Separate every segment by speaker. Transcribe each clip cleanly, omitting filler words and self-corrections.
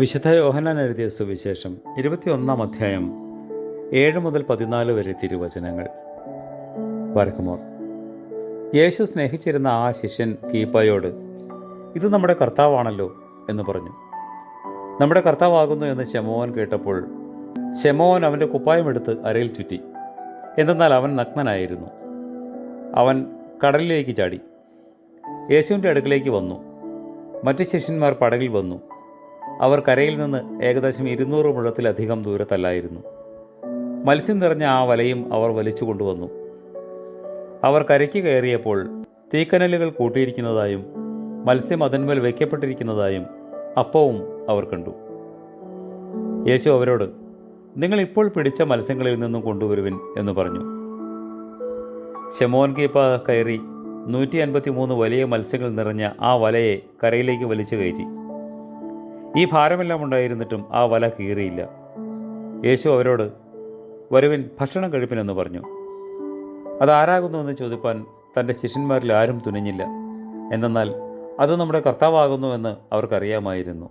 Speaker 1: വിശുദ്ധ യോഹന്നാൻ എഴുതിയ സുവിശേഷം 21 അധ്യായം 7 മുതൽ 14 വരെ തിരുവചനങ്ങൾ. വരക്കുമോർ. യേശു സ്നേഹിച്ചിരുന്ന ആ ശിഷ്യൻ കീപ്പായോട്, ഇത് നമ്മുടെ കർത്താവാണല്ലോ എന്ന് പറഞ്ഞു. നമ്മുടെ കർത്താവാകുന്നു എന്ന് ശമോൻ കേട്ടപ്പോൾ ശമോൻ അവൻ്റെ കുപ്പായമെടുത്ത് അരയിൽ ചുറ്റി. എന്തെന്നാൽ അവൻ നഗ്നനായിരുന്നു. അവൻ കടലിലേക്ക് ചാടി. യേശുവിൻ്റെ അടുക്കിലേക്ക് വന്നു. മറ്റ് ശിഷ്യന്മാർ പടകിൽ വന്നു. അവർ കരയിൽ നിന്ന് ഏകദേശം 200 മുഴത്തിലധികം ദൂരത്തല്ലായിരുന്നു. മത്സ്യം നിറഞ്ഞ ആ വലയും അവർ വലിച്ചു കൊണ്ടുവന്നു. അവർ കരയ്ക്ക് കയറിയപ്പോൾ തീക്കനലുകൾ കൂട്ടിയിരിക്കുന്നതായും മത്സ്യം അതിന്മേൽ വയ്ക്കപ്പെട്ടിരിക്കുന്നതായും അപ്പവും അവർ കണ്ടു. യേശു അവരോട്, നിങ്ങൾ ഇപ്പോൾ പിടിച്ച മത്സ്യങ്ങളിൽ നിന്നും കൊണ്ടുവരുവിൻ എന്ന് പറഞ്ഞു. ശമോൻ കീപ്പ കയറി 153 വലിയ മത്സ്യങ്ങൾ നിറഞ്ഞ ആ വലയെ കരയിലേക്ക് വലിച്ചു കയറ്റി. ഈ ഭാരമെല്ലാം ഉണ്ടായിരുന്നിട്ടും ആ വല കീറിയില്ല. യേശു അവരോട്, വരുവിൻ, ഭക്ഷണം കഴിപ്പിനെന്ന് പറഞ്ഞു. അതാരാകുന്നുവെന്ന് ചോദിപ്പാൻ തൻ്റെ ശിഷ്യന്മാരിൽ ആരും തുനിഞ്ഞില്ല. എന്തെന്നാൽ അത് നമ്മുടെ കർത്താവാകുന്നുവെന്ന് അവർക്കറിയാമായിരുന്നു.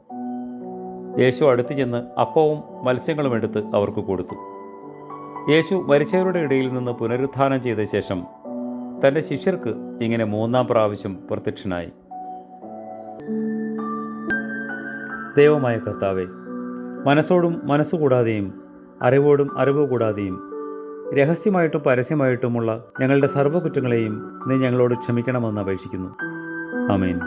Speaker 1: യേശു അടുത്തു ചെന്ന് അപ്പവും മത്സ്യങ്ങളും എടുത്ത് അവർക്ക് കൊടുത്തു. യേശു മരിച്ചവരുടെ ഇടയിൽ നിന്ന് പുനരുത്ഥാനം ചെയ്ത ശേഷം തൻ്റെ ശിഷ്യർക്ക് ഇങ്ങനെ 3-ാം പ്രാവശ്യം പ്രത്യക്ഷനായി. ദൈവമായ കർത്താവേ, മനസ്സോടും മനസ്സുകൂടാതെയും അറിവോടും അറിവ് കൂടാതെയും രഹസ്യമായിട്ടും പരസ്യമായിട്ടുമുള്ള ഞങ്ങളുടെ സർവ്വകുറ്റങ്ങളെയും നീ ഞങ്ങളോട് ക്ഷമിക്കണമെന്ന് അപേക്ഷിക്കുന്നു. ആമേൻ.